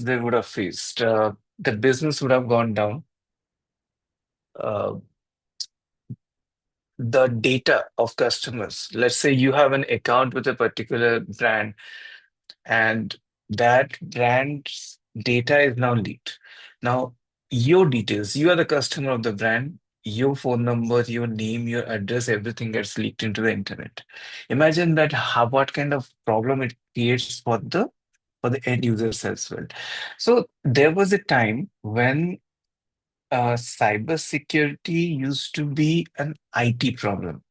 they would have faced. The business would have gone down. Uh, the data of customers. Let's say you have an account with a particular brand, and that brand's data is now leaked. Now, your details, you are the customer of the brand, your phone number, your name, your address, everything gets leaked into the internet. Imagine that how what kind of problem it creates for the end users as well. So there was a time when cybersecurity used to be an IT problem.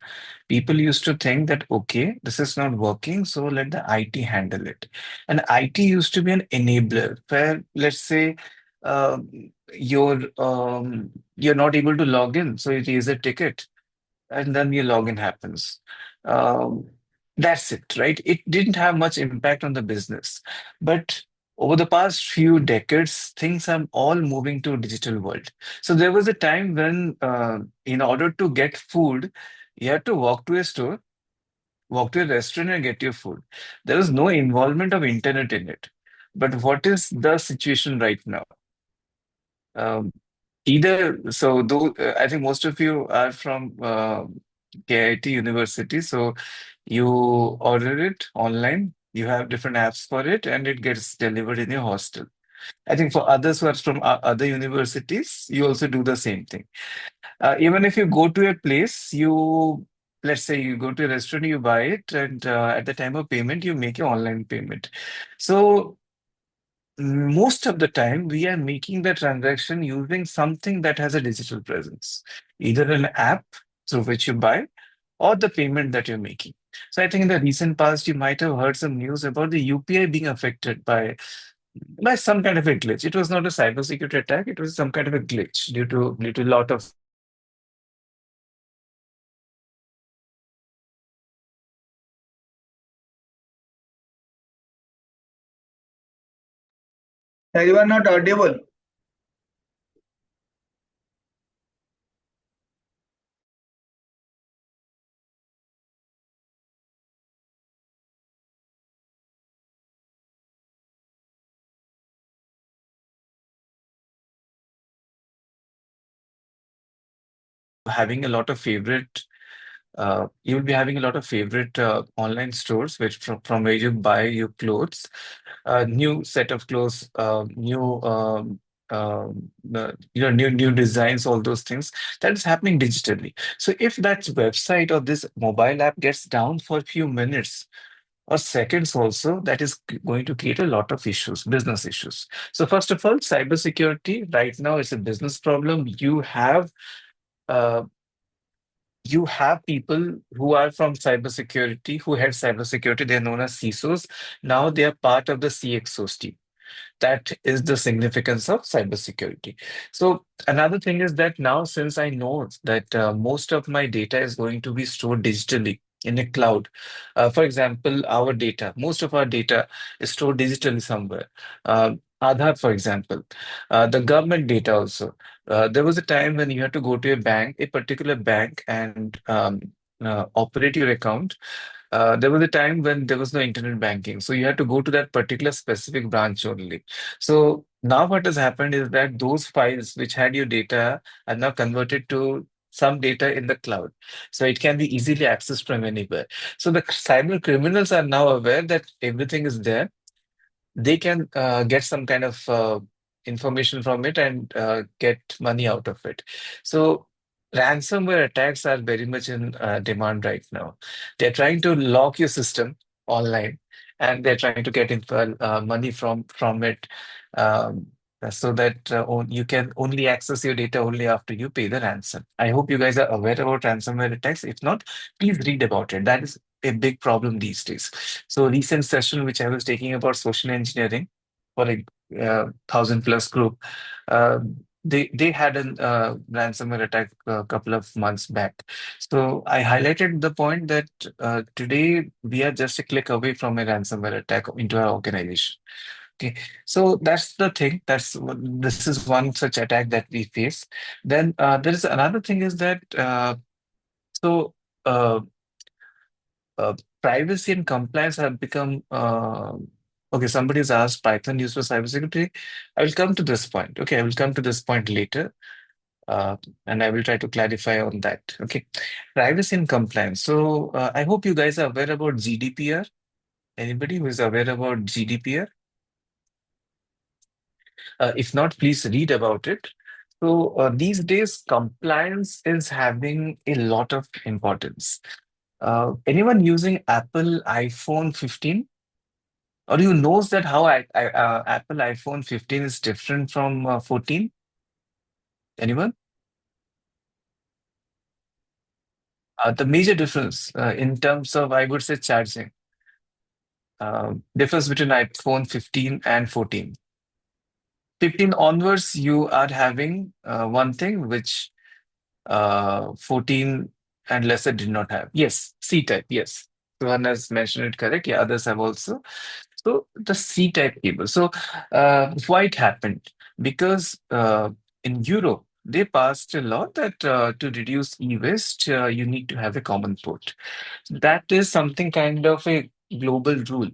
People used to think that, okay, this is not working, so let the IT handle it. And IT used to be an enabler where, let's say, you're not able to log in, so you raise a ticket and then your login happens. Um, that's it, right? It didn't have much impact on the business. But over the past few decades, things are all moving to digital world. So there was a time when, in order to get food, you had to walk to a store, walk to a restaurant and get your food. There was no involvement of internet in it. But what is the situation right now? Um, I think most of you are from KIT University, so you order it online, you have different apps for it, and it gets delivered in your hostel. I think for others who are from other universities, you also do the same thing. Even if you go to a place, let's say you go to a restaurant, you buy it, and at the time of payment, you make your online payment. So most of the time, we are making the transaction using something that has a digital presence, either an app through which you buy or the payment that you're making. So I think in the recent past, you might have heard some news about the UPI being affected by some kind of a glitch. It was not a cybersecurity attack, it was some kind of a glitch due to a lot of. You are not audible. Having a lot of favorite you will be having a lot of favorite online stores which from where you buy your clothes, new set of clothes, new new designs, all those things that is happening digitally. So if that website or this mobile app gets down for a few minutes or seconds also, that is going to create a lot of issues, business issues. So first of all, cybersecurity right now is a business problem. Uh, you have people who are from cybersecurity, who head cybersecurity. They're known as CISOs. Now they are part of the CXOs team. That is the significance of cybersecurity. So another thing is that now, since I know that most of my data is going to be stored digitally in a cloud, for example, our data, most of our data is stored digitally somewhere. Aadhaar, for example, the government data also. There was a time when you had to go to a bank, a particular bank, and operate your account. There was a time when there was no internet banking, so you had to go to that particular specific branch only. So now what has happened is that those files which had your data are now converted to some data in the cloud. So it can be easily accessed from anywhere. So the cyber criminals are now aware that everything is there. They can get some kind of information from it and get money out of it. So ransomware attacks are very much in demand right now. They're trying to lock your system online, and they're trying to get money from it, um, so that you can only access your data only after you pay the ransom. I hope you guys are aware about ransomware attacks. If not, please read about it. That is a big problem these days. So recent session which I was taking about social engineering for a 1,000+ group, uh, they had a ransomware attack a couple of months back. So I highlighted the point that today we are just a click away from a ransomware attack into our organization. Okay, so that's the thing. This is one such attack that we face. Then there is another thing is that so. Uh, uh, Privacy and compliance have become Okay, somebody's asked Python used for cybersecurity. I will come to this point. Okay, I will come to this point later. Uh, and I will try to clarify on that. Okay, privacy and compliance. So I hope you guys are aware about GDPR. Anybody who is aware about GDPR? If not, please read about it. So these days, compliance is having a lot of importance. Anyone using Apple iPhone 15? Or you knows that how Apple iPhone 15 is different from 14? Anyone? The major difference in terms of, I would say, charging, difference between iPhone 15 and 14. 15 onwards, you are having one thing which 14 and lesser did not have. Yes, C-type, yes. One has mentioned it correct. Yeah, others have also. So the C-type cable. So why it happened? Because in Europe, they passed a law that to reduce e-waste, you need to have a common port. That is something kind of a global rule.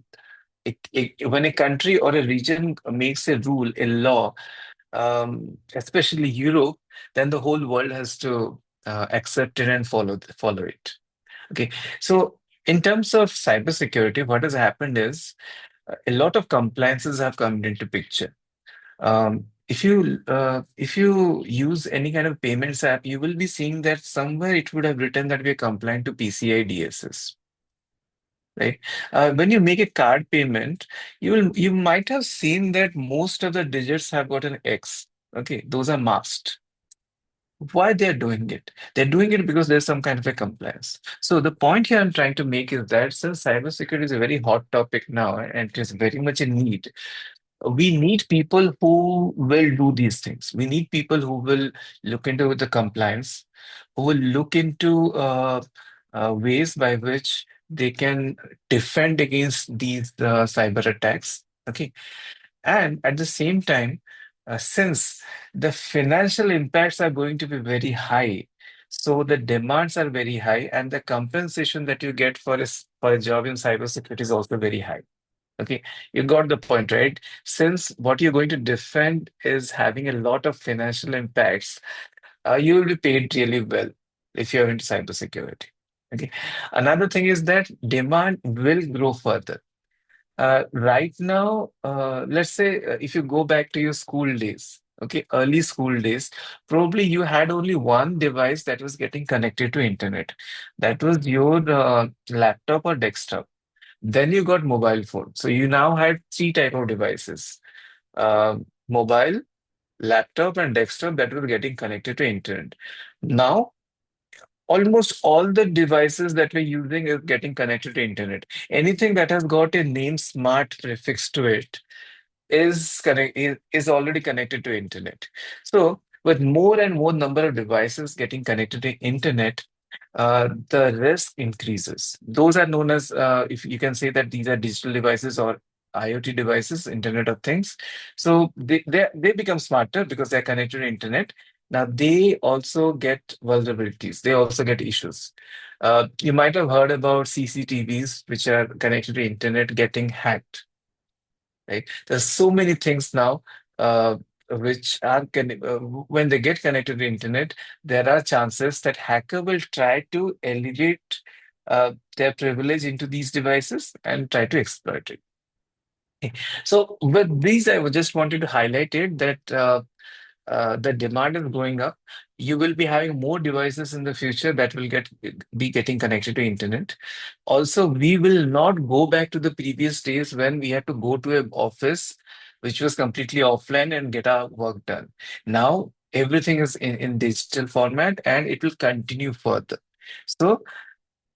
When a country or a region makes a rule, a law, especially Europe, then the whole world has to accept it and follow it. Okay, so in terms of cybersecurity, what has happened is a lot of compliances have come into picture. If you use any kind of payments app, you will be seeing that somewhere it would have written that we are compliant to PCI DSS, right? When you make a card payment, you might have seen that most of the digits have got an X. Okay, those are masked. Why they're doing it? They're doing it because there's some kind of a compliance. So the point here I'm trying to make is that since cybersecurity is a very hot topic now and it is very much in need, we need people who will do these things. We need people who will look into the compliance, who will look into ways by which they can defend against these cyber attacks. Okay. And at the same time, since the financial impacts are going to be very high, so the demands are very high, and the compensation that you get for for a job in cybersecurity is also very high. Okay, you got the point, right? Since what you're going to defend is having a lot of financial impacts, you will be paid really well if you're into cybersecurity. Okay, another thing is that demand will grow further. Right now, let's say if you go back to your school days, okay, early school days, probably you had only one device that was getting connected to internet. That was your laptop or desktop. Then you got mobile phone. So you now had three type of devices: mobile, laptop, and desktop that were getting connected to internet. Now almost all the devices that we're using is getting connected to internet. Anything that has got a name smart prefix to it is already connected to internet. So with more and more number of devices getting connected to internet, the risk increases. Those are known as, if you can say that these are digital devices or IoT devices, Internet of Things. So they become smarter because they're connected to internet. Now they also get vulnerabilities. They also get issues. You might have heard about CCTVs, which are connected to internet, getting hacked, right? There's so many things now which are when they get connected to the internet, there are chances that hacker will try to elevate their privilege into these devices and try to exploit it. So with these, I just wanted to highlight it that the demand is going up. You will be having more devices in the future that will be getting connected to internet. Also, we will not go back to the previous days when we had to go to an office which was completely offline and get our work done. Now everything is in digital format and it will continue further. So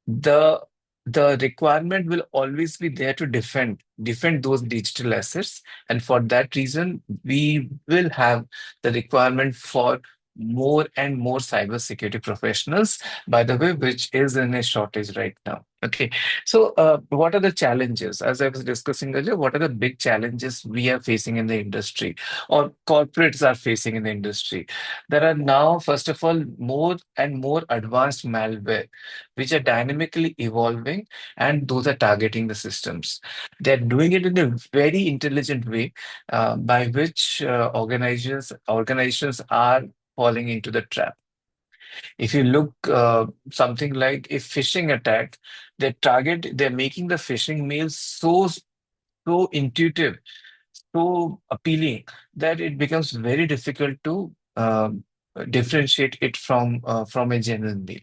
the the requirement will always be there to defend those digital assets, and for that reason we will have the requirement for more and more cybersecurity professionals, by the way, which is in a shortage right now. Okay, so what are the challenges? As I was discussing earlier, what are the big challenges we are facing in the industry or corporates are facing in the industry? There are now, first of all, more and more advanced malware, which are dynamically evolving, and those are targeting the systems. They're doing it in a very intelligent way, by which organizations are falling into the trap. If you look something like a phishing attack, they're making the phishing mails so intuitive, so appealing that it becomes very difficult to differentiate it from a genuine mail.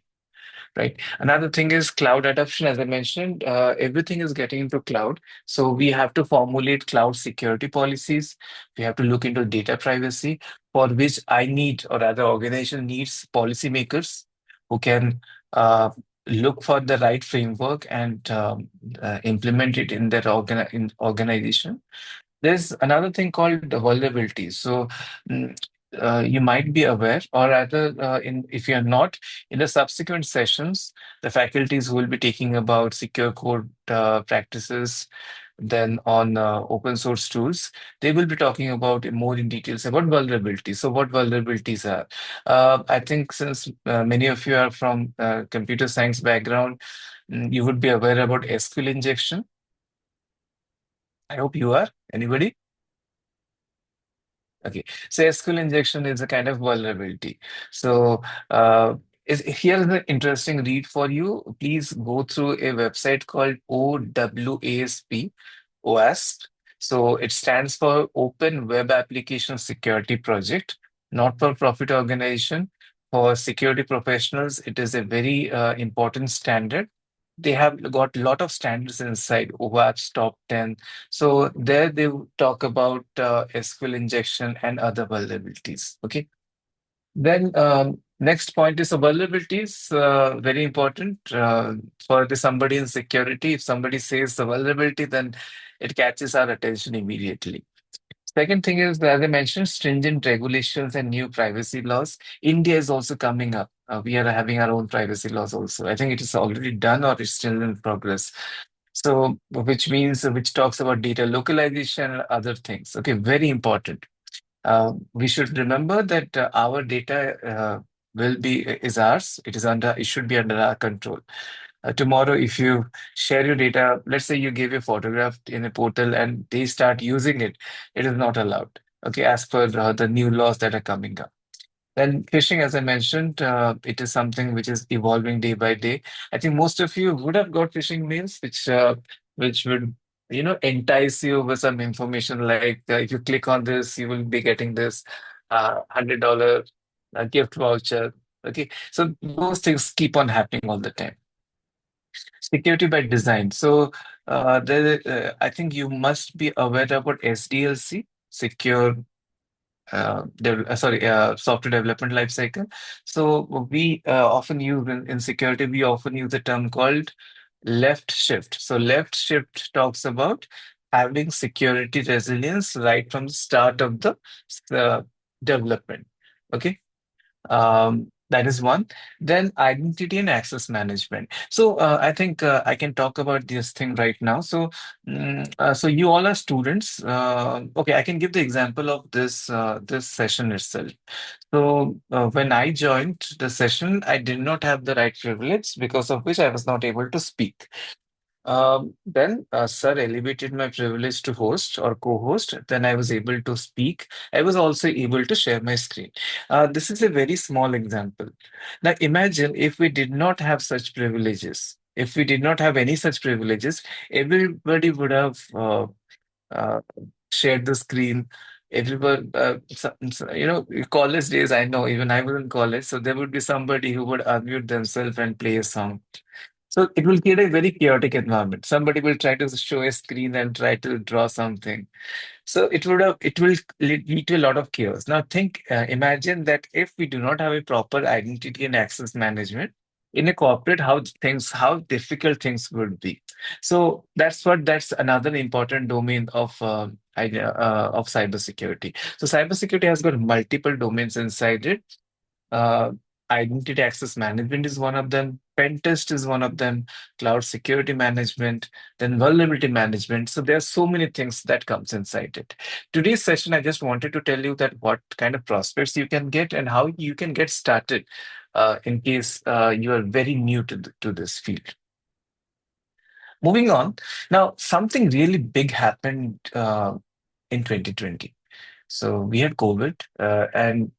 Right. Another thing is cloud adoption. As I mentioned, everything is getting into cloud. So we have to formulate cloud security policies. We have to look into data privacy, for which I need, or rather, organization needs policymakers who can look for the right framework and implement it in their organization. There's another thing called the vulnerabilities. So mm, you might be aware, or rather, if you're not, in the subsequent sessions, the faculties will be taking about secure code practices. Then on open source tools, they will be talking about more in details about vulnerabilities. So what vulnerabilities are? I think since many of you are from computer science background, you would be aware about SQL injection. I hope you are. Anybody? Okay, so SQL injection is a kind of vulnerability. So here's an interesting read for you. Please go through a website called OWASP, OASP. So it stands for Open Web Application Security Project, not-for-profit organization. For security professionals, it is a very important standard. They have got a lot of standards inside OWASP top 10. So there they talk about SQL injection and other vulnerabilities. Okay. Then next point is vulnerabilities, very important for somebody in security. If somebody says the vulnerability, then it catches our attention immediately. Second thing is, as I mentioned, stringent regulations and new privacy laws. India is also coming up. We are having our own privacy laws also. I think it is already done or it's still in progress. So, which talks about data localization and other things. Okay, very important. We should remember that our data is ours. It should be under our control. Tomorrow, if you share your data, let's say you give a photograph in a portal and they start using it, it is not allowed. Okay, as per the new laws that are coming up. Then phishing, as I mentioned, it is something which is evolving day by day. I think most of you would have got phishing mails, which would entice you with some information like if you click on this, you will be getting this $100 gift voucher. Okay, so those things keep on happening all the time. Security by design. So I think you must be aware about SDLC, secure software development lifecycle. So we often use in security, we often use a term called left shift. So left shift talks about having security resilience right from the start of the uh, development. Okay. That is one. Then identity and access management. So I think I can talk about this thing right now. So, so you all are students. Okay, I can give the example of this session itself. So when I joined the session, I did not have the right privilege, because of which I was not able to speak. Then Sir elevated my privilege to host or co-host. Then I was able to speak. I was also able to share my screen. This is a very small example. Now imagine if we did not have such privileges. If we did not have any such privileges, everybody would have uh, shared the screen. Everyone, college days, I know, even I was in college, so there would be somebody who would unmute themselves and play a song. So it will create a very chaotic environment. Somebody will try to show a screen and try to draw something. So it will lead to a lot of chaos. Now imagine that if we do not have a proper identity and access management in a corporate, how difficult things would be. So that's another important domain of cybersecurity. So cybersecurity has got multiple domains inside it. Uh, Identity access management is one of them. Pen test is one of them. Cloud security management, then vulnerability management. So there are so many things that comes inside it. Today's session, I just wanted to tell you that what kind of prospects you can get and how you can get started in case you are very new to this field. Moving on, now something really big happened in 2020. So we had COVID, and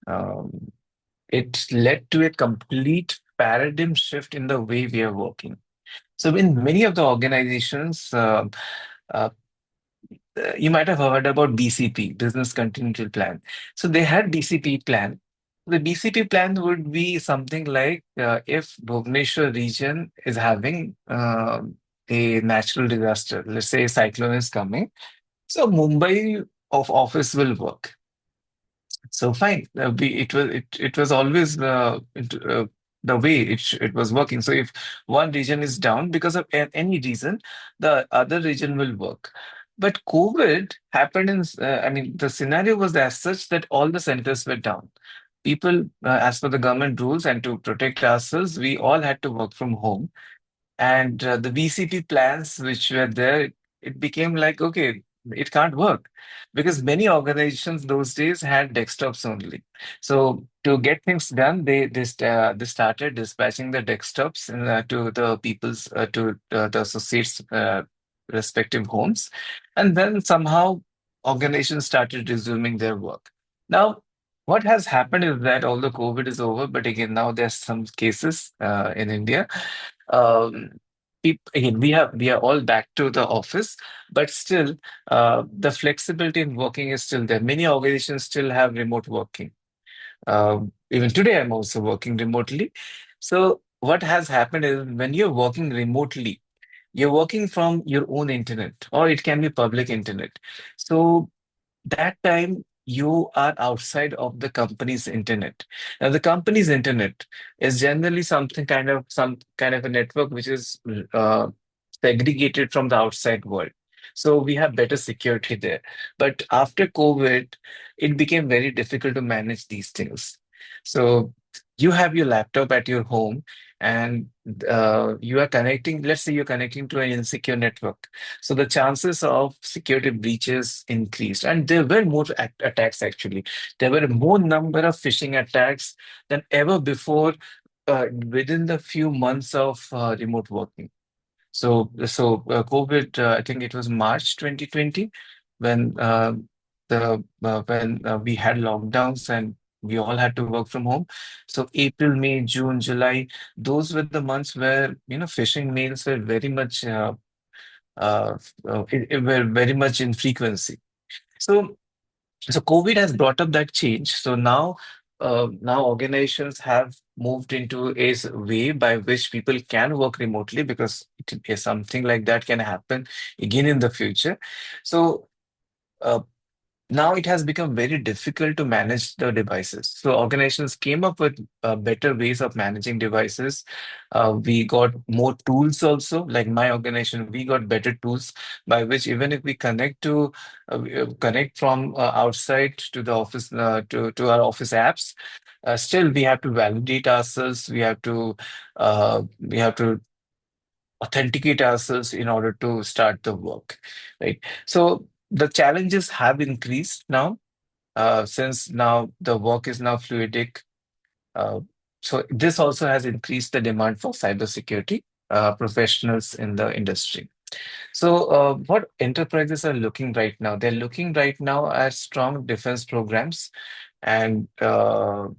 um, it led to a complete paradigm shift in the way we are working. So in many of the organizations, uh, you might have heard about BCP, Business Continuity Plan. So they had BCP plan. The BCP plan would be something like if Bhubaneswar region is having a natural disaster, let's say a cyclone is coming, so Mumbai of office will work. So fine, it was always the way it was working. So if one region is down because of any reason, the other region will work. But COVID happened I mean, the scenario was as such that all the centers were down. People, as per the government rules and to protect ourselves, we all had to work from home. And the VCP plans which were there, it became like, okay, it can't work because many organizations those days had desktops only. So to get things done, they started dispatching the desktops to the people's to the associates' respective homes, and then somehow organizations started resuming their work. Now, what has happened is that although COVID is over, but again now there's some cases in India. um, Again, we are all back to the office, but still, the flexibility in working is still there. Many organizations still have remote working. Even today, I'm also working remotely. So, what has happened is when you're working remotely, you're working from your own internet, or it can be public internet. So that time you are outside of the company's internet. Now, the company's internet is generally some kind of a network which is uh, segregated from the outside world. So we have better security there. But after COVID, it became very difficult to manage these things. So you have your laptop at your home and you are connecting, let's say you're connecting to an insecure network. So the chances of security breaches increased, and there were more attacks actually. There were more number of phishing attacks than ever before within the few months of remote working. So COVID, I think it was March 2020 when the when we had lockdowns and we all had to work from home. So April, May, June, July, those were the months where phishing mails were very much it were very much in frequency. So so COVID has brought up that change. So now organizations have moved into way by which people can work remotely because something like that can happen again in the future. So uh, now it has become very difficult to manage the devices. So organizations came up with better ways of managing devices. We got more tools also. Like my organization, we got better tools by which even if we connect from outside to the office to our office apps, still we have to validate ourselves. We have to authenticate ourselves in order to start the work, right? So the challenges have increased now since now the work is now fluidic. Uh, so this also has increased the demand for cybersecurity professionals in the industry. So what enterprises are looking right now? They're looking right now at strong defense programs. And okay,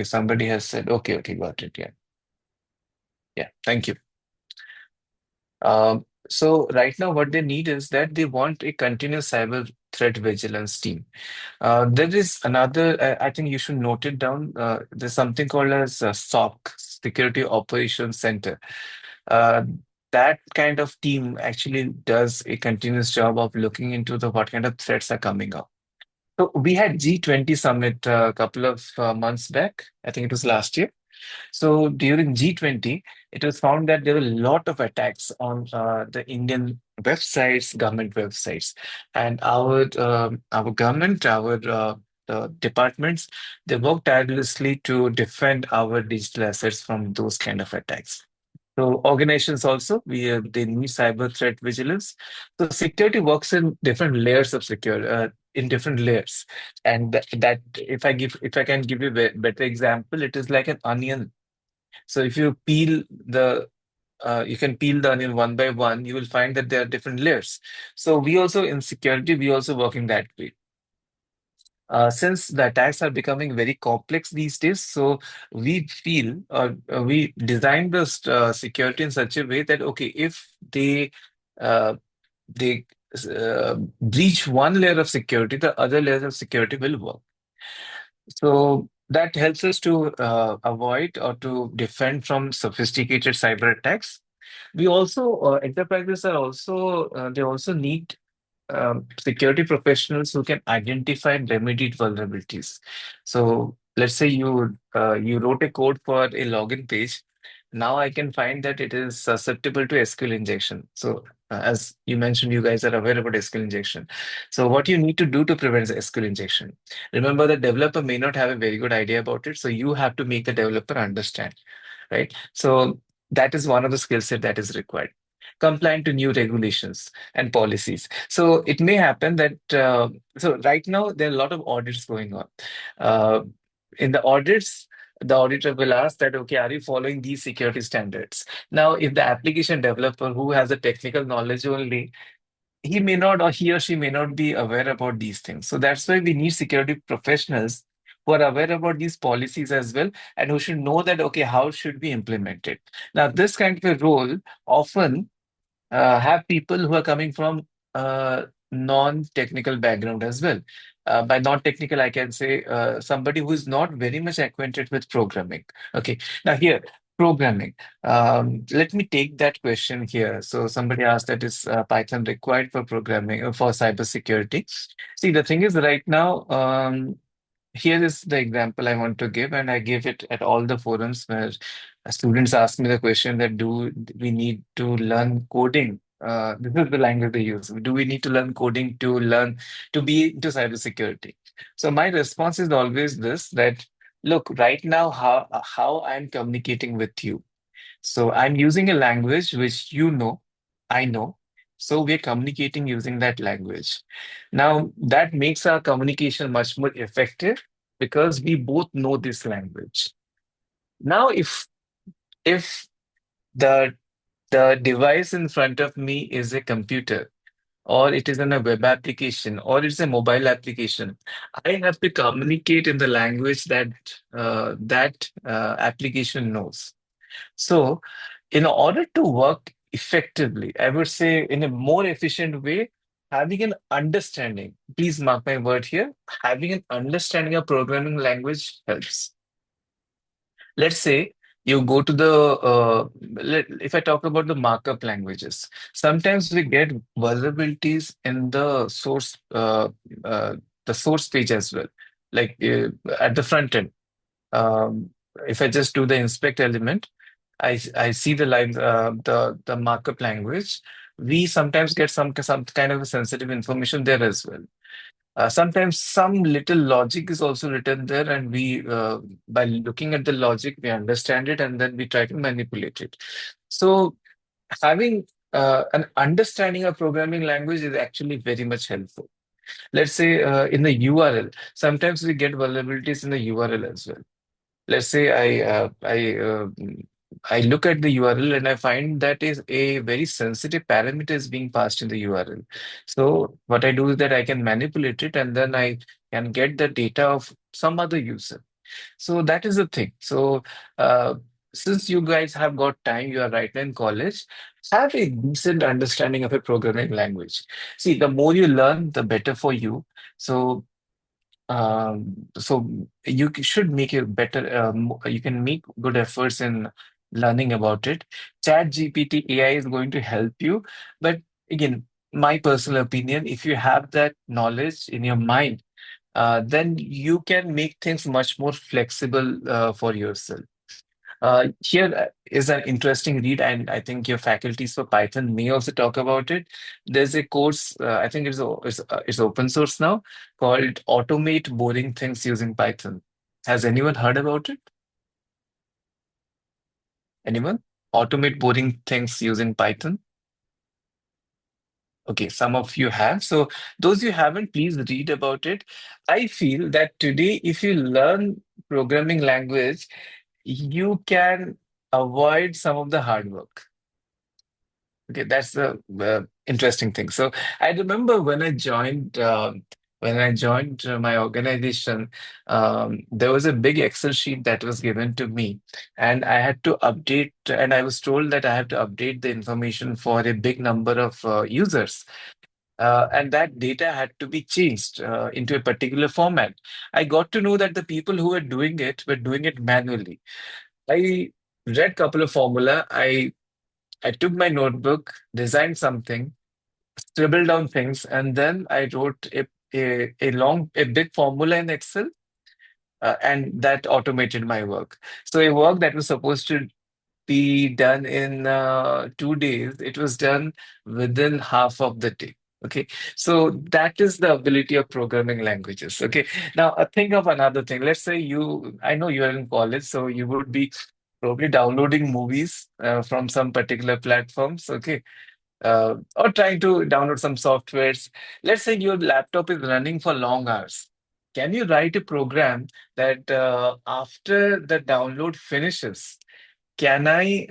somebody has said, okay, got it. Yeah, yeah, thank you. So right now, what they need is that they want a continuous cyber threat vigilance team. There is another, I think you should note it down. There's something called as SOC, Security Operations Center. Uh, that kind of team actually does a continuous job of looking into the what kind of threats are coming up. So we had G20 summit a couple of months back. I think it was last year. So during G20, it was found that there were a lot of attacks on the Indian websites, government websites, and our government, our departments, they work tirelessly to defend our digital assets from those kind of attacks. So organizations also, they need cyber threat vigilance. So security works in different layers of security, in different layers. And that if I can give you a better example, it is like an onion. So if you can peel the onion one by one, you will find that there are different layers. So we also in security, we also work in that way. Since the attacks are becoming very complex these days, so we feel we design the security in such a way that okay, if uh, they breach one layer of security, the other layers of security will work. So that helps us to avoid or to defend from sophisticated cyber attacks. We also enterprises are also they also need security professionals who can identify and remediate vulnerabilities. So let's say you wrote a code for a login page. Now I can find that it is susceptible to SQL injection. So as you mentioned, you guys are aware about SQL injection. So what you need to do to prevent the SQL injection? Remember, the developer may not have a very good idea about it, so you have to make the developer understand, right? So that is one of the skill set that is required. Compliant to new regulations and policies. So it may happen that so right now there are a lot of audits going on. Uh, in the audits, the auditor will ask that, okay, are you following these security standards? Now, if the application developer who has the technical knowledge only, he may not or he or she may not be aware about these things. So that's why we need security professionals who are aware about these policies as well and who should know that, okay, how should we implement it? Now, this kind of a role often have people who are coming from non-technical background as well. By non-technical, I can say somebody who is not very much acquainted with programming. Okay, now here, programming. Let me take that question here. So somebody asked that is Python required for programming for cybersecurity? See, the thing is right now, here is the example I want to give, and I give it at all the forums where students ask me the question that do we need to learn coding? This is the language they use. Do we need to learn coding to learn to be into cybersecurity? So my response is always this: that look, right now, how I'm communicating with you. So I'm using a language which you know, I know. So we're communicating using that language. Now, that makes our communication much more effective because we both know this language. Now, if the the device in front of me is a computer, or it is in a web application, or it's a mobile application, I have to communicate in the language that application knows. So, in order to work effectively, I would say in a more efficient way, having an understanding, please mark my word here, having an understanding of programming language helps. Let's say you go to if I talk about the markup languages, sometimes we get vulnerabilities in the source page as well, like at the front end. Um, if I just do the inspect element, I see the line, the markup language. We sometimes get some kind of sensitive information there as well. Sometimes some little logic is also written there, and we by looking at the logic, we understand it, and then we try to manipulate it. So having an understanding of programming language is actually very much helpful. Let's say in the URL, sometimes we get vulnerabilities in the URL as well. Let's say I look at the URL and I find that is a very sensitive parameter is being passed in the URL. So what I do is that I can manipulate it and then I can get the data of some other user. So that is the thing. So uh, since you guys have got time, you are right now in college, have a decent understanding of a programming language. See, the more you learn, the better for you. So so should make a better, you can make good efforts in learning about it. Chat GPT AI is going to help you. But again, my personal opinion, if you have that knowledge in your mind, then you can make things much more flexible for yourself. Here is an interesting read, and I think your faculties for Python may also talk about it. There's a course, I think it's open source now, called Automate Boring Things Using Python. Has anyone heard about it? Anyone? Automate boring things using Python? Okay, some of you have. So those you haven't, please read about it. I feel that today, if you learn programming language, you can avoid some of the hard work. Okay, that's the interesting thing. So I remember when I joined my organization, there was a big Excel sheet that was given to me, and I had to update, and I was told that I have to update the information for a big number of users. And that data had to be changed into a particular format. I got to know that the people who were doing it manually. I read couple of formula. I took my notebook, designed something, scribbled down things, and then I wrote a big formula in Excel, and that automated my work. So a work that was supposed to be done in 2 days, it was done within half of the day. Okay, so that is the ability of programming languages. Okay, now think of another thing. Let's say I know you are in college, so you would be probably downloading movies from some particular platforms. Okay, or trying to download some softwares. Let's say your laptop is running for long hours. Can you write a program that after the download finishes, can I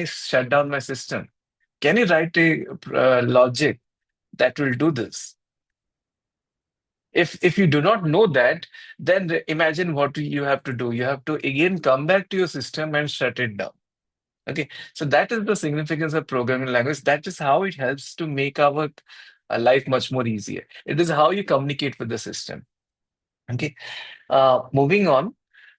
shut down my system? Can you write a logic that will do this? If you do not know that, then imagine what you have to do. You have to again come back to your system and shut it down. Okay, so that is the significance of programming language. That is how it helps to make our life much more easier. It is how you communicate with the system. Okay, moving on.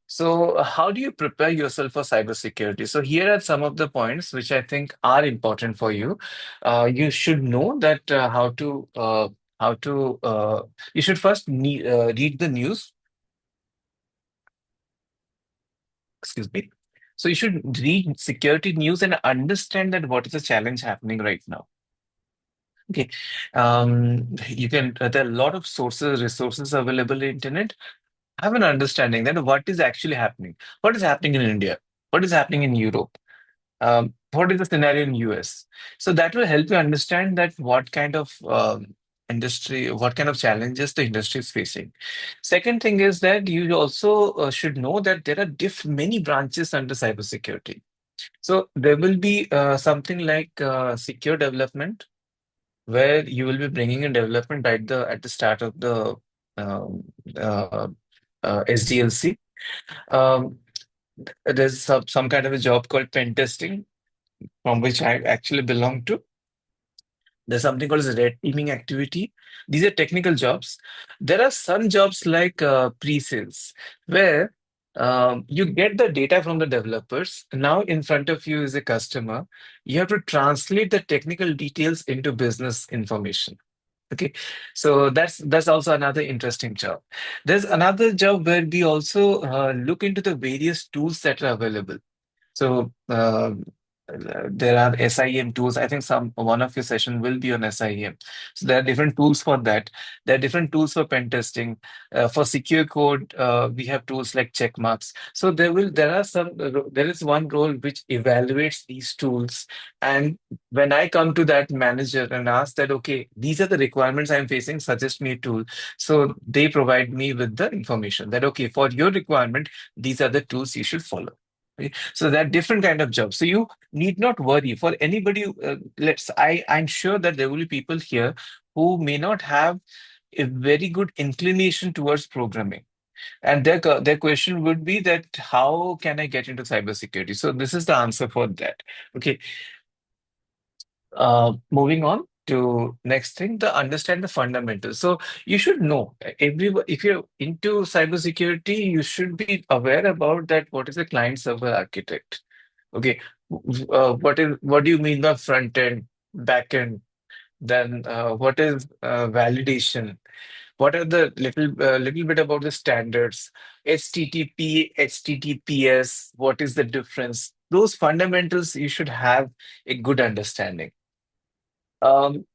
So, how do you prepare yourself for cybersecurity? So, here are some of the points which I think are important for you. You should know that how to you should first read the news. Excuse me. So, you should read security news and understand that what is the challenge happening right now. Okay. You can, there are a lot of resources available in internet. Have an understanding that what is actually happening. What is happening in India? What is happening in Europe? What is the scenario in US? So that will help you understand that what kind of what kind of challenges the industry is facing. Second thing is that you also should know that there are many branches under cybersecurity. So there will be something like secure development, where you will be bringing in development at the start of the um, uh, SDLC. Um, there's some kind of a job called pen testing, from which I actually belong to. There's something called as a red teaming activity. These are technical jobs. There are some jobs like pre-sales, where you get the data from the developers. Now, in front of you is a customer. You have to translate the technical details into business information. Okay, so that's also another interesting job. There's another job where we also look into the various tools that are available. So there are SIEM tools. I think some one of your session will be on SIEM. So there are different tools for that. There are different tools for pen testing. For secure code, we have tools like checkmarks. So there is one role which evaluates these tools. And when I come to that manager and ask that, okay, these are the requirements I'm facing, suggest me a tool. So they provide me with the information that, okay, for your requirement, these are the tools you should follow. Okay? So there are different kind of jobs. So you need not worry for anybody. I'm sure that there will be people here who may not have a very good inclination towards programming. And their question would be that how can I get into cybersecurity? So this is the answer for that. Okay. Moving on to next thing, the understand the fundamentals. So you should know if you're into cybersecurity, you should be aware about that. What is a client server architect? Okay, what do you mean by front end, back end? Then what is validation? What are the little bit about the standards? HTTP, HTTPS, what is the difference? Those fundamentals you should have a good understanding. Um,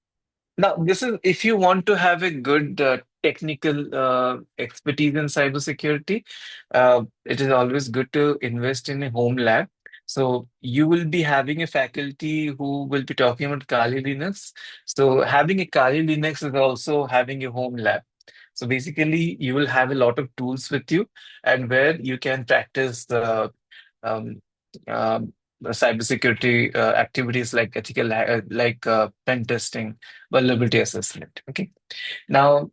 Now, this is if you want to have a good technical expertise in cybersecurity, it is always good to invest in a home lab. So you will be having a faculty who will be talking about Kali Linux. So having a Kali Linux is also having a home lab. So basically, you will have a lot of tools with you, and where you can practice the um, cybersecurity activities like pen testing, vulnerability assessment. Okay. Now,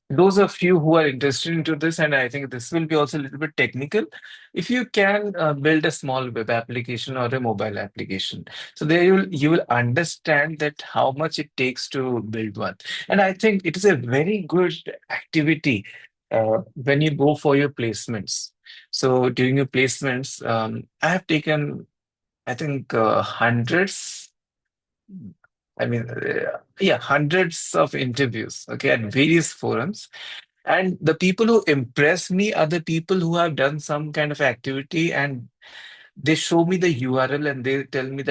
those of you who are interested into this, and I think this will be also a little bit technical, if you can build a small web application or a mobile application, so there you will understand that how much it takes to build one. And I think it is a very good activity when you go for your placements. So during your placements, I have taken, I think, hundreds. Yeah, hundreds of interviews, okay, at various forums. And the people who impress me are the people who have done some kind of activity and they show me the URL and they tell me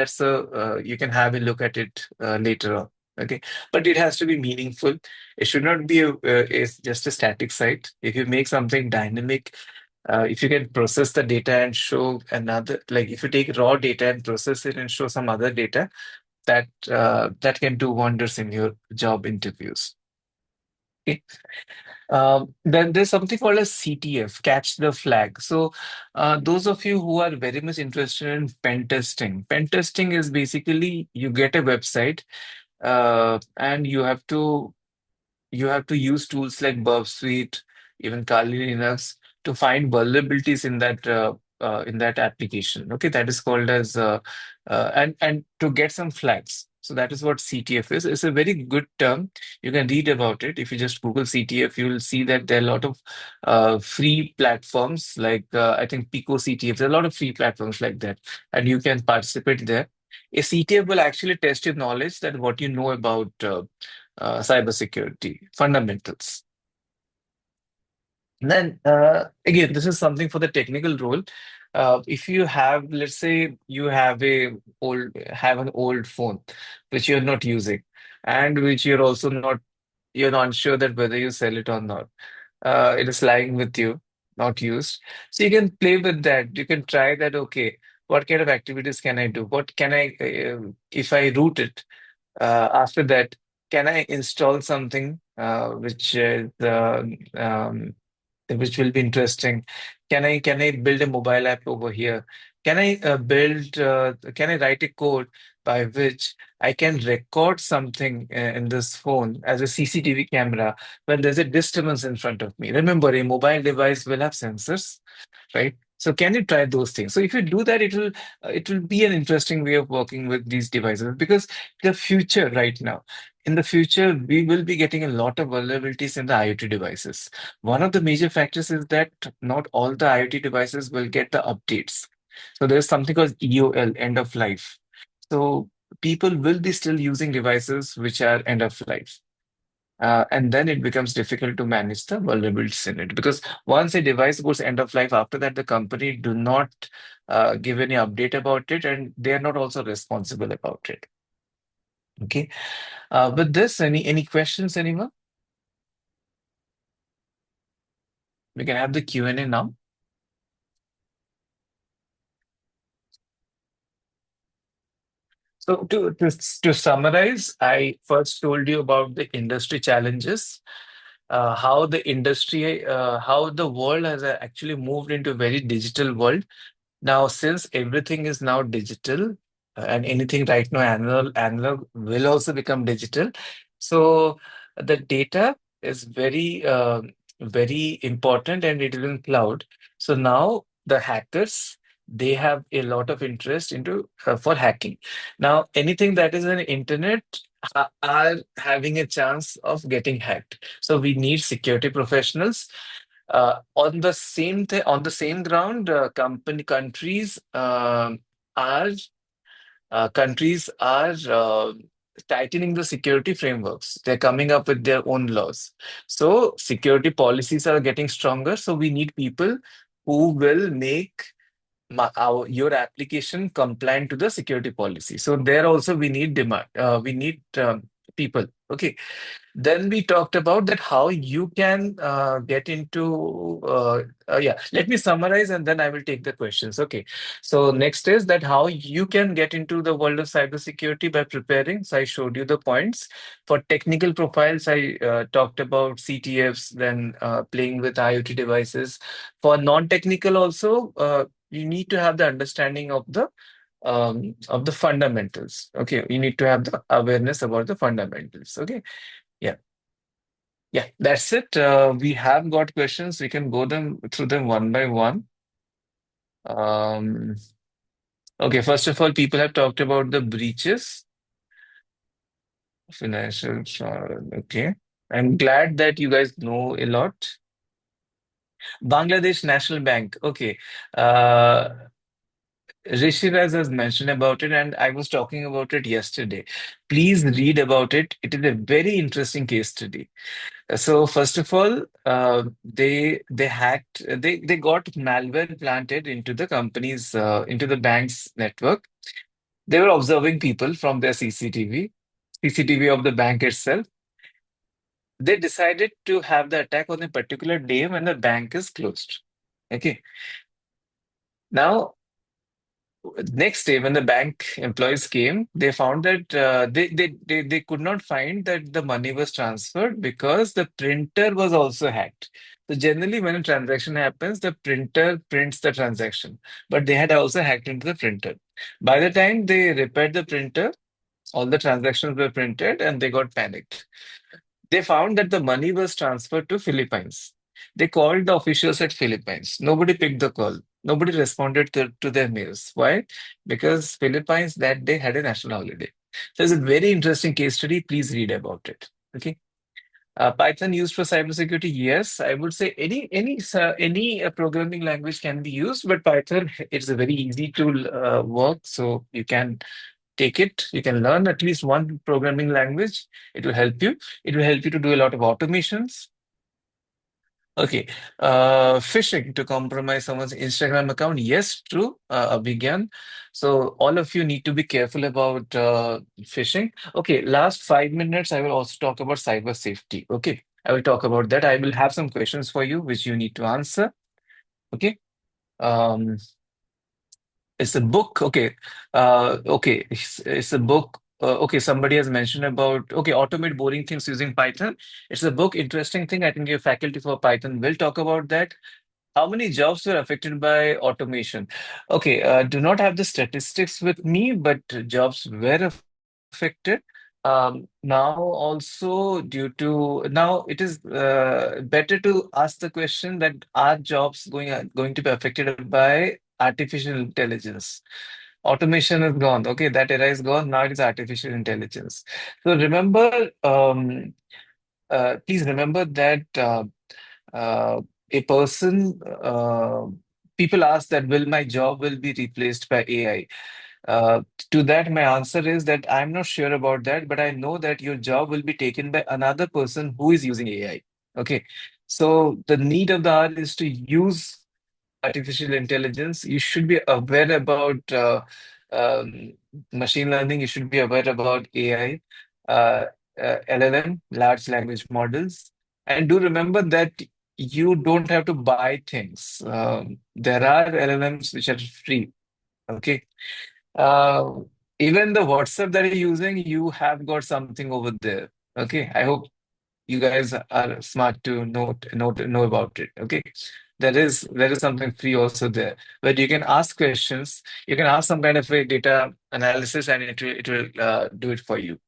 you can have a look at it later on. Okay, but it has to be meaningful. It should not be it's just a static site. If you make something dynamic, if you can process the data and show another, like if you take raw data and process it and show some other data, that can do wonders in your job interviews. Okay. Then there's something called as CTF, catch the flag. So, those of you who are very much interested in pen testing is basically you get a website, and you have to use tools like Burp Suite, even Kali Linux to find vulnerabilities in that application. Okay, that is called as and to get some flags. So that is what CTF is. It's a very good term. You can read about it. If you just Google CTF, you will see that there are a lot of free platforms like I think Pico CTF. There are a lot of free platforms like that, and you can participate there. A CTF will actually test your knowledge that what you know about cybersecurity fundamentals. Then again, this is something for the technical role. If you have, let's say, you have an old phone which you're not using, and which you're not sure that whether you sell it or not. It is lying with you, not used. So you can play with that. You can try that. Okay, what kind of activities can I do? What can if I root it? After that, can I install something um, which will be interesting? Can I build a mobile app over here? Can I write a code by which I can record something in this phone as a CCTV camera when there's a disturbance in front of me? Remember, a mobile device will have sensors, right? So can you try those things? So if you do that, it will be an interesting way of working with these devices because the future right now, in the future, we will be getting a lot of vulnerabilities in the IoT devices. One of the major factors is that not all the IoT devices will get the updates. So there's something called EOL, end of life. So people will be still using devices which are end of life. And then it becomes difficult to manage the vulnerabilities in it because once a device goes end of life, after that the company do not give any update about it, and they are not also responsible about it. Okay. With this, any questions, anyone? We can have the Q&A now. So to summarize, I first told you about the industry challenges, how the world has actually moved into a very digital world. Now, since everything is now digital, and anything right now analog will also become digital. So the data is very important and it is in cloud. So now the hackers, they have a lot of interest into for hacking. Now, anything that is on the internet are having a chance of getting hacked. So we need security professionals on the same ground, are countries are tightening the security frameworks. They're coming up with their own laws. So security policies are getting stronger. So we need people who will make your application compliant to the security policy. So there also we need demand. We need people. Okay. Then we talked about that how you can get into yeah, let me summarize and then I will take the questions. Okay. So next is that how you can get into the world of cybersecurity by preparing. So I showed you the points. For technical profiles, I talked about CTFs, then playing with IoT devices. For non-technical also, you need to have the understanding of the fundamentals. Okay, you need to have the awareness about the fundamentals. Okay. Yeah. Yeah, that's it. We have got questions. We can go them through them one by one. Um, okay, first of all, people have talked about the breaches, financial fraud. Okay. I'm glad that you guys know a lot. Bangladesh National Bank. Okay. Uh, Rishiraj has mentioned about it, and I was talking about it yesterday. Please read about it. It is a very interesting case study. So first of all, they hacked they got malware planted into the company's into the bank's network. They were observing people from their CCTV of the bank itself. They decided to have the attack on a particular day when the bank is closed. Okay. Now, next day when the bank employees came, they found that they could not find that the money was transferred because the printer was also hacked. So generally, when a transaction happens, the printer prints the transaction, but they had also hacked into the printer. By the time they repaired the printer, all the transactions were printed and they got panicked. They found that the money was transferred to Philippines. They called the officials at Philippines. Nobody picked the call. Nobody responded to their mails. Why? Because Philippines that day had a national holiday. So it's a very interesting case study. Please read about it. Okay. Python used for cybersecurity? Yes, I would say any programming language can be used, but Python it's a very easy to work, so you can take it. You can learn at least one programming language. It will help you. It will help you to do a lot of automations. Okay. Phishing to compromise someone's Instagram account. Yes, true, Abhigyan. So all of you need to be careful about phishing. Okay, last 5 minutes, I will also talk about cyber safety. Okay. I will talk about that. I will have some questions for you, which you need to answer. Okay. Um, it's a book. Okay. Okay. It's a book. Okay. Somebody has mentioned about, okay, automate boring things using Python. It's a book. Interesting thing. I think your faculty for Python will talk about that. How many jobs were affected by automation? Okay. Do not have the statistics with me, but jobs were affected. Now also due to now it is better to ask the question that are jobs going to be affected by artificial intelligence? Automation is gone. Okay, that era is gone. Now it is artificial intelligence. So remember, please remember that a person, people ask that will my job will be replaced by AI? Uh, to that, my answer is that I'm not sure about that, but I know that your job will be taken by another person who is using AI. Okay. So the need of the hour is to use artificial intelligence. You should be aware about um, machine learning. You should be aware about AI, uh, LLM, large language models. And do remember that you don't have to buy things. There are LLMs which are free. Okay. Uh, Even the WhatsApp that you're using, you have got something over there. Okay. I hope you guys are smart to know about it. Okay. There is something free also there where you can ask questions. You can ask some kind of a data analysis and it will do it for you.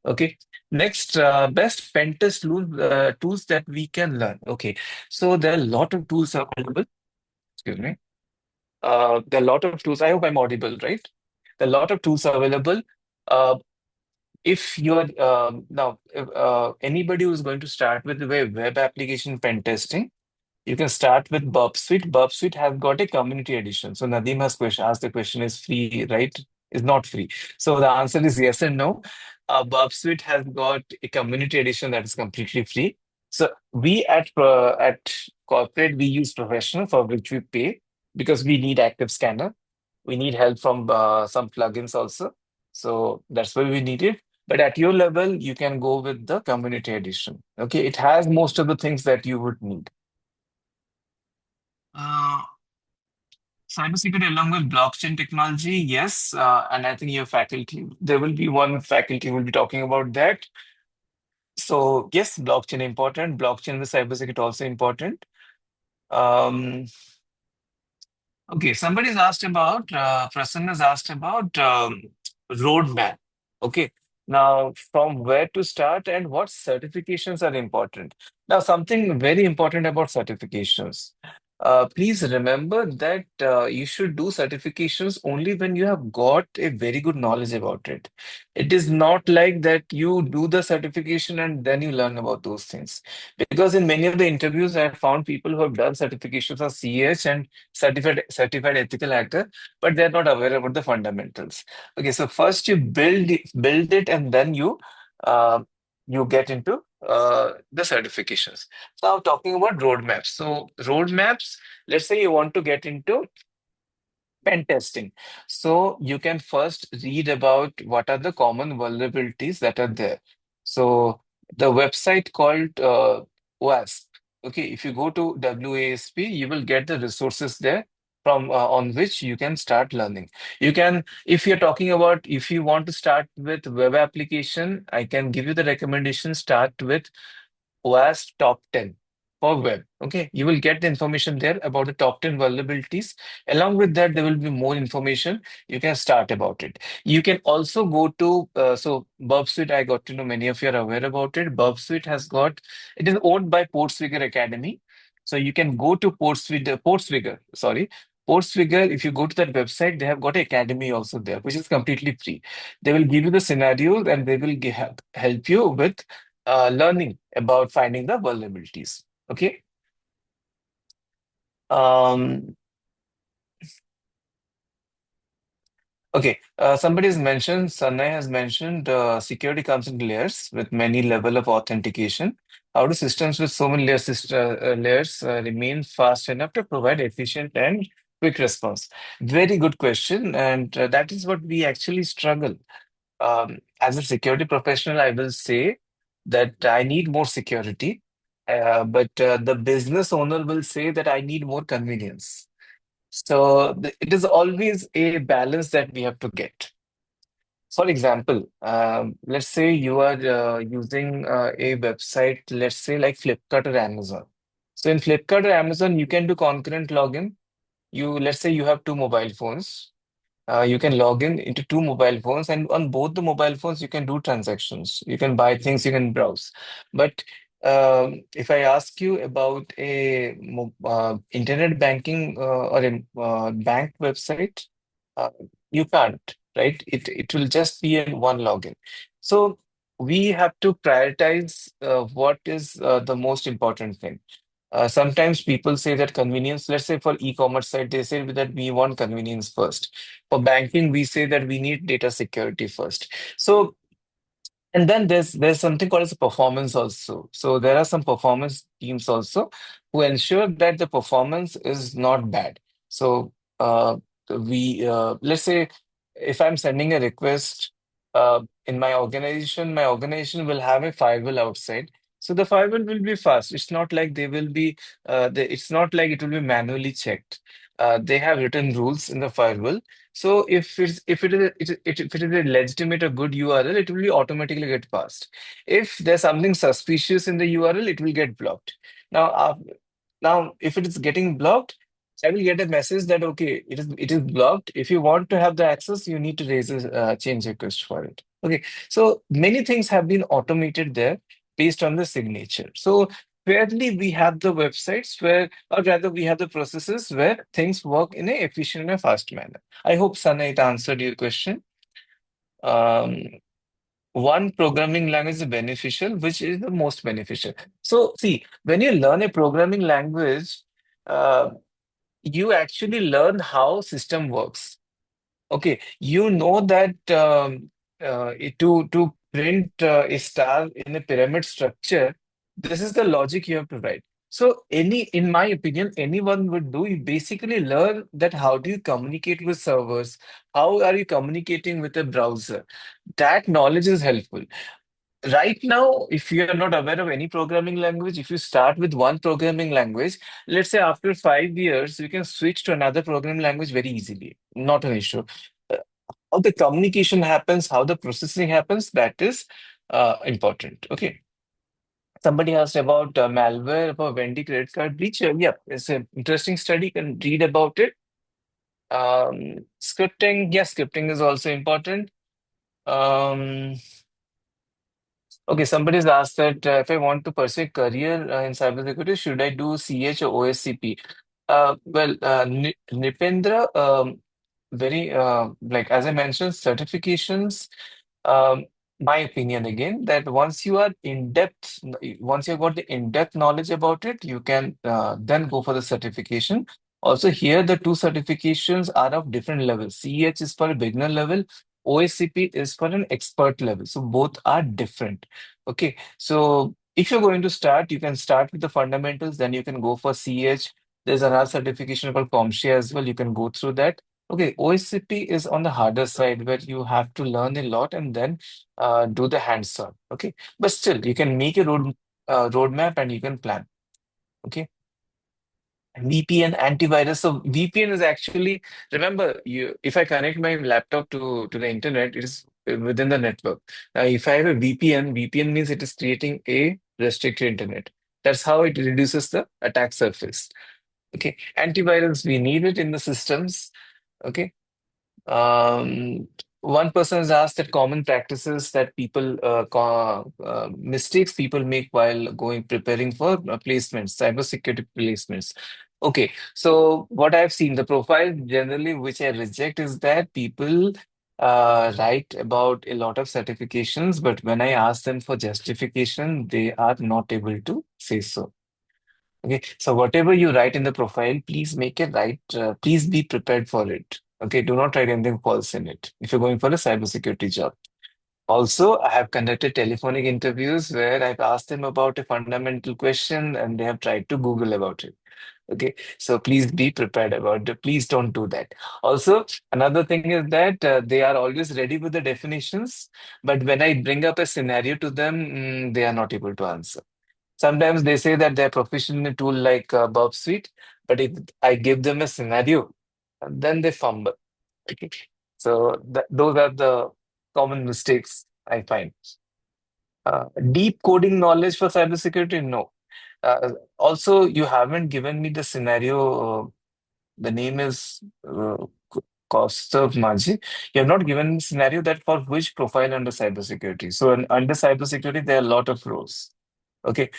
Okay. Next, best pen test tools that we can learn. Okay. So there are a lot of tools available. Excuse me. There are a lot of tools. I hope I'm audible, right? There are a lot of tools available. Uh, if you're now if, anybody who's going to start with the web application pen testing, you can start with Burp Suite. Burp Suite has got a community edition. So Nadeem has asked the question: is free, right? Is not free. So the answer is yes and no. Burp Suite has got a community edition that is completely free. So we at corporate we use professional for which we pay because we need active scanner. We need help from some plugins also. So that's why we need it. But at your level, you can go with the community edition. Okay, it has most of the things that you would need. Uh, Cybersecurity along with blockchain technology, yes, and I think your faculty, there will be one faculty who will be talking about that. So yes, blockchain important. Blockchain with cybersecurity also important. Um, okay, somebody's asked about, Prasanna has asked about roadmap. Okay, now from where to start and what certifications are important. Now, something very important about certifications. Please remember that you should do certifications only when you have got a very good knowledge about it. It is not like that you do the certification and then you learn about those things. Because in many of the interviews, I have found people who have done certifications of CH and certified ethical hacker, but they're not aware about the fundamentals. Okay, so first you build it, and then uh, you get into the certifications. Now, talking about roadmaps. So, roadmaps, let's say you want to get into pen testing. So, you can first read about what are the common vulnerabilities that are there. So, the website called WASP. Okay, if you go to WASP, you will get the resources there from on which you can start learning. You can, if you're talking about if you want to start with web application, I can give you the recommendation start with OWASP top 10 for web. Okay, you will get the information there about the top 10 vulnerabilities. Along with that, there will be more information. You can start about it. You can also go to, so Burp Suite, I got to know many of you are aware about it. Burp Suite has got, it is owned by Portswigger Academy. So you can go to Portswigger, sorry. Portswigger, if you go to that website, they have got an academy also there, which is completely free. They will give you the scenarios and they will help you with learning about finding the vulnerabilities. Okay. Um, okay. Somebody has mentioned, Sanay has mentioned, security comes in layers with many level of authentication. How do systems with so many layers remain fast enough to provide efficient and quick response? Very good question, and that is what we actually struggle. As a security professional, I will say that I need more security, but the business owner will say that I need more convenience. So it is always a balance that we have to get. For example, let's say you are using a website, let's say like Flipkart or Amazon. So in Flipkart or Amazon, you can do concurrent login. Let's say you have two mobile phones. You can log in into two mobile phones, and on both the mobile phones, you can do transactions. You can buy things, you can browse. But if I ask you about a internet banking or a bank website, uh, you can't, right? It will just be in one login. So we have to prioritize what is the most important thing. Sometimes people say that convenience, let's say for e-commerce site, they say that we want convenience first. For banking, we say that we need data security first. So, and then there's something called as a performance also. So there are some performance teams also who ensure that the performance is not bad. So we let's say if I'm sending a request in my organization will have a firewall outside. So the firewall will be fast. It's not like they will be. It's not like it will be manually checked. They have written rules in the firewall, so if it is a legitimate or good URL, it will be automatically get passed. If there's something suspicious in the URL, it will get blocked. Now, now if it is getting blocked, I will get a message that okay, it is blocked. If you want to have the access, you need to raise a change request for it. Okay, so many things have been automated there based on the signature. So fairly, we have the websites where, or rather, we have the processes where things work in a efficient and a fast manner. I hope, Sana, it answered your question. Um, one programming language is beneficial, which is the most beneficial. So, see, when you learn a programming language, uh, you actually learn how system works. Okay, you know that to print a star in a pyramid structure, this is the logic you have to write. So in my opinion, anyone would do, you basically learn that how do you communicate with servers? How are you communicating with a browser? That knowledge is helpful. Right now, if you are not aware of any programming language, if you start with one programming language, let's say after 5 years, you can switch to another programming language very easily. Not an issue. Uh, How the communication happens, how the processing happens, that is important. Okay. Somebody asked about malware for Wendy credit card breach. Yeah, it's an interesting study. You can read about it. Scripting, yes, scripting is also important. Um, Okay, somebody's asked that if I want to pursue a career in cybersecurity, should I do CH or OSCP? Nipendra, very like as I mentioned, certifications. Um, my opinion again that once you are in depth, once you've got the in-depth knowledge about it, you can then go for the certification. Also, here the two certifications are of different levels. CH is for a beginner level, OSCP is for an expert level. So both are different. Okay, so if you're going to start, you can start with the fundamentals, then you can go for CH. There's another certification called CompTIA as well. You can go through that. Okay, OSCP is on the harder side where you have to learn a lot and then do the hands-on. Okay, but still, you can make a roadmap and you can plan. Okay. VPN antivirus. So VPN is actually, remember, you if I connect my laptop to the internet, it is within the network. Now, if I have a VPN, VPN means it is creating a restricted internet. That's how it reduces the attack surface. Okay. Antivirus, we need it in the systems. Okay. Um, One person has asked that common practices that mistakes people make while going preparing for placements, cybersecurity placements. Okay, so what I've seen, the profile generally which I reject is that people write about a lot of certifications, but when I ask them for justification, they are not able to say so. Okay, so whatever you write in the profile, please make it right. Please be prepared for it. Okay, do not write anything false in it if you're going for a cybersecurity job. Also, I have conducted telephonic interviews where I've asked them about a fundamental question and they have tried to Google about it. Okay, so please be prepared about it. Please don't do that. Also, another thing is that they are always ready with the definitions, but when I bring up a scenario to them, they are not able to answer. Sometimes they say that they're proficient in a tool like Burp Suite, but if I give them a scenario, then they fumble. Okay. So those are the common mistakes I find. Deep coding knowledge for cybersecurity? No. Also, you haven't given me the scenario. The name is Kaustav Maji. You have not given scenario that for which profile under cybersecurity. So under cybersecurity, there are a lot of roles. Okay.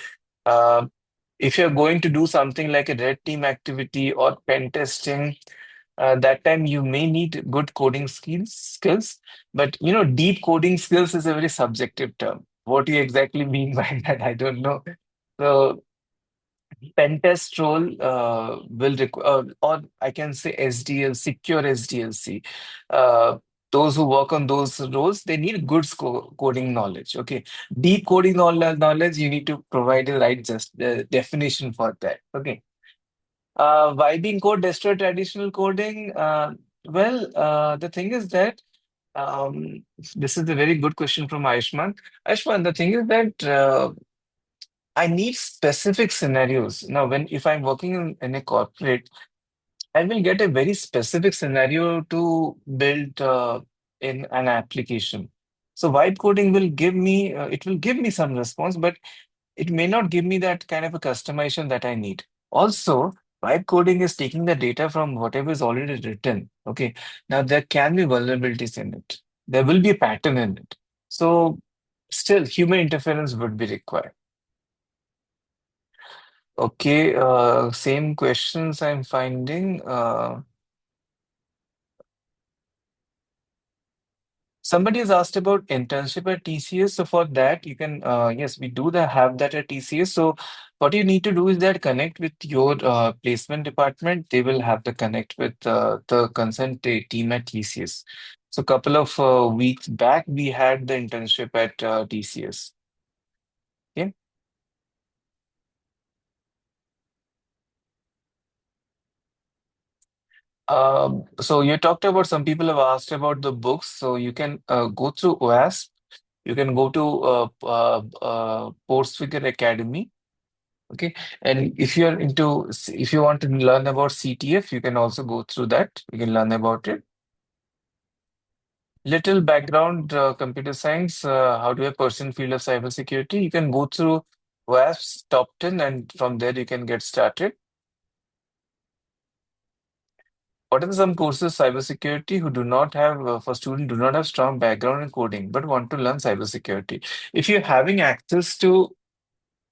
Uh, if you're going to do something like a red team activity or pen testing, that time you may need good coding skills. But deep coding skills is a very subjective term. What do you exactly mean by that? I don't know. So pen test role will require, or I can say SDL, secure SDLC. Uh, those who work on those roles, they need good coding knowledge. Okay, deep coding knowledge, you need to provide the right just definition for that. Okay, why being code destroy traditional coding? The thing is that um, this is a very good question from Ayushman. Ayushman, the thing is that I need specific scenarios. Now, if I'm working in a corporate, I will get a very specific scenario to build in an application. So vibe coding will give me, it will give me some response, but it may not give me that kind of a customization that I need. Also, vibe coding is taking the data from whatever is already written. Okay. Now there can be vulnerabilities in it. There will be a pattern in it. So still human interference would be required. Okay, same questions I'm finding. Somebody has asked about internship at TCS. So for that, you can, yes, we do have that at TCS. So what you need to do is that connect with your placement department. They will have to connect with the consent team at TCS. So a couple of weeks back, we had the internship at TCS. Okay. So you talked about some people have asked about the books. So you can go through OASP. You can go to Figure Academy. Okay. And if you're into, if you want to learn about CTF, you can also go through that. You can learn about it. Little background, computer science, how do a person field of cybersecurity? You can go through WASP's top 10 and from there you can get started. What are some courses cybersecurity who do not have, for students do not have strong background in coding but want to learn cybersecurity? If you're having access to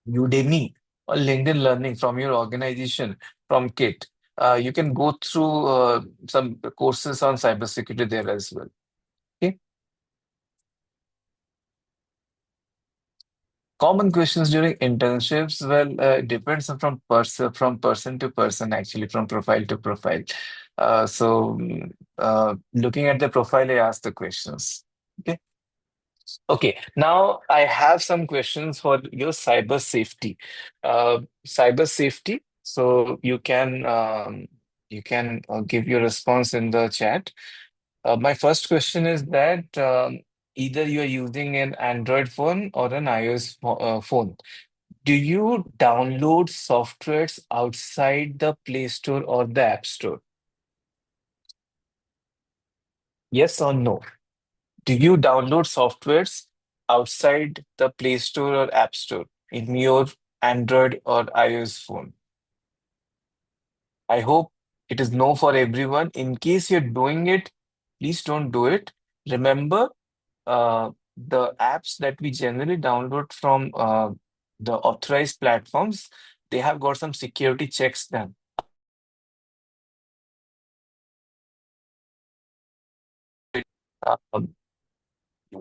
Udemy or LinkedIn Learning from your organization, from KIT, you can go through some courses on cybersecurity there as well. Okay. Common questions during internships, well, it depends on from person to person, actually, from profile to profile. Looking at the profile, I ask the questions. Okay. Okay. Now I have some questions for your cyber safety. Cyber safety. So you can give your response in the chat. My first question is that either you are using an Android phone or an iOS phone. Do you download softwares outside the Play Store or the App Store? Yes or no? Do you download softwares outside the Play Store or App Store in your Android or iOS phone? I hope it is no for everyone. In case you're doing it, please don't do it. Remember, the apps that we generally download from the authorized platforms, they have got some security checks done. Um,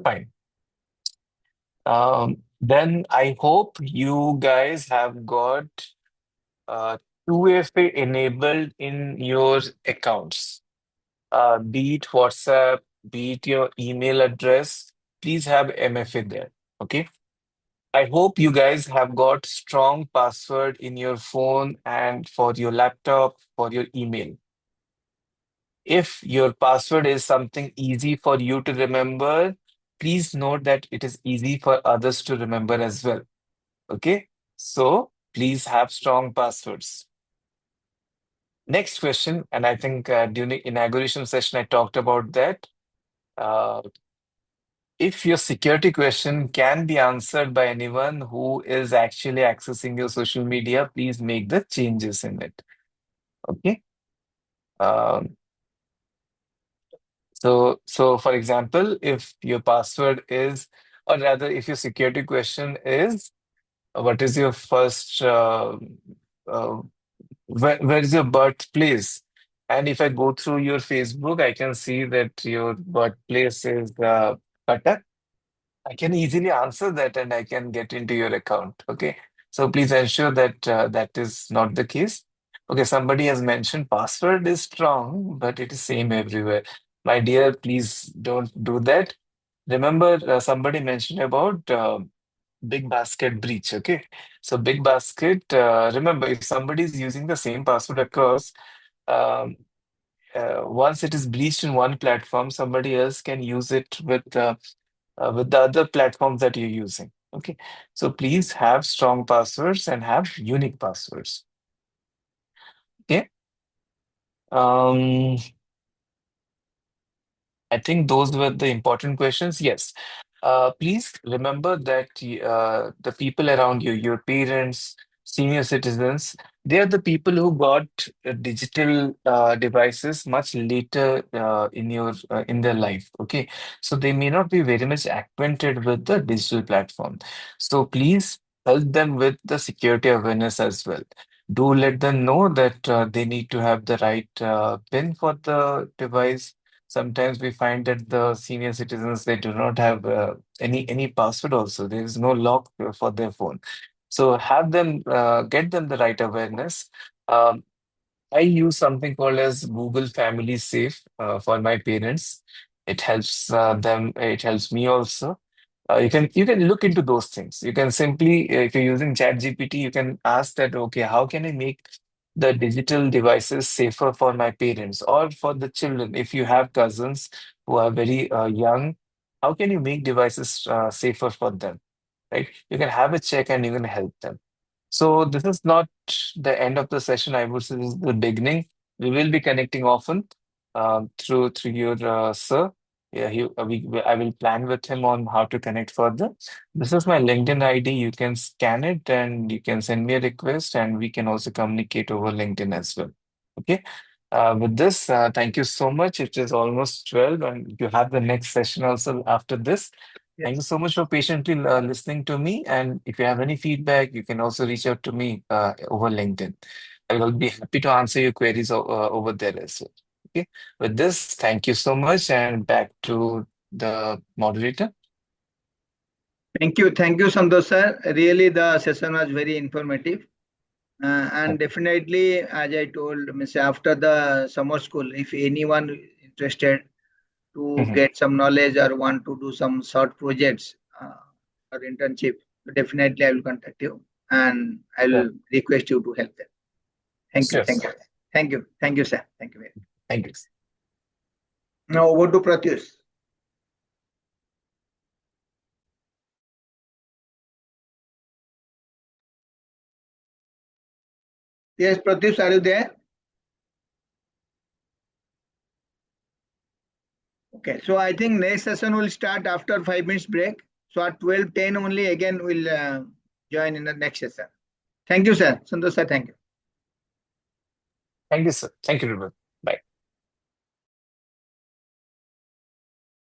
Fine. Then I hope you guys have got 2FA enabled in your accounts. Be it WhatsApp, be it your email address, please have MFA there. Okay. I hope you guys have got strong password in your phone and for your laptop, for your email. If your password is something easy for you to remember, please note that it is easy for others to remember as well. Okay, so please have strong passwords. Next question, and I think during inauguration session I talked about that. Uh, if your security question can be answered by anyone who is actually accessing your social media, please make the changes in it. Okay. Um, so for example, if your password is, or rather, if your security question is, what is your first uh, where is your birthplace? And if I go through your Facebook, I can see that your birthplace is Cuttack. I can easily answer that and I can get into your account. Okay. So please ensure that that is not the case. Okay. Somebody has mentioned password is strong, but it is same everywhere. My dear, please don't do that. Remember, somebody mentioned about Big Basket breach. Okay. So Big Basket, remember, if somebody is using the same password across, um, once it is breached in one platform, somebody else can use it with the other platforms that you're using. Okay. So please have strong passwords and have unique passwords. Okay. Um, I think those were the important questions. Yes. Please remember that the people around you, your parents, senior citizens, they are the people who got digital devices much later in their life. Okay, so they may not be very much acquainted with the digital platform. So please help them with the security awareness as well. Do let them know that they need to have the right PIN for the device. Sometimes we find that the senior citizens they do not have any password also. There is no lock for their phone. So have them get them the right awareness. Um, I use something called as Google Family Safe for my parents. It helps them. It helps me also. You can look into those things. You can simply, if you're using ChatGPT, you can ask that, okay, how can I make the digital devices safer for my parents or for the children? If you have cousins who are very young, how can you make devices safer for them? Right? You can have a check and you can help them. So this is not the end of the session. I would say this is the beginning. We will be connecting often through your sir. Yeah, I will plan with him on how to connect further. This is my LinkedIn ID. You can scan it and you can send me a request, and we can also communicate over LinkedIn as well. Okay. With this, thank you so much. It is almost 12, and you have the next session also after this. Thank you Yes. so much for patiently listening to me. And if you have any feedback, you can also reach out to me over LinkedIn. I will be happy to answer your queries over there as well. Okay. With this, thank you so much, and back to the moderator. Thank you, Santosh sir. Really, the session was very informative. Yeah. And definitely, as I told, means after the summer school, if anyone interested to Mhm. get some knowledge or want to do some short projects or internship, definitely I will contact you and I Yeah. will request you to help them. Thank you, Yes. thank you, sir. Thank you very much. Thank you. Now over to Pratyush. Yes, Pratyush, are you there? Okay, so I think next session will start after 5 minutes break. So at 12:10 only again we'll join in the next session. Thank you, sir. Santosh sir, thank you. Thank you, sir. Thank you, everyone.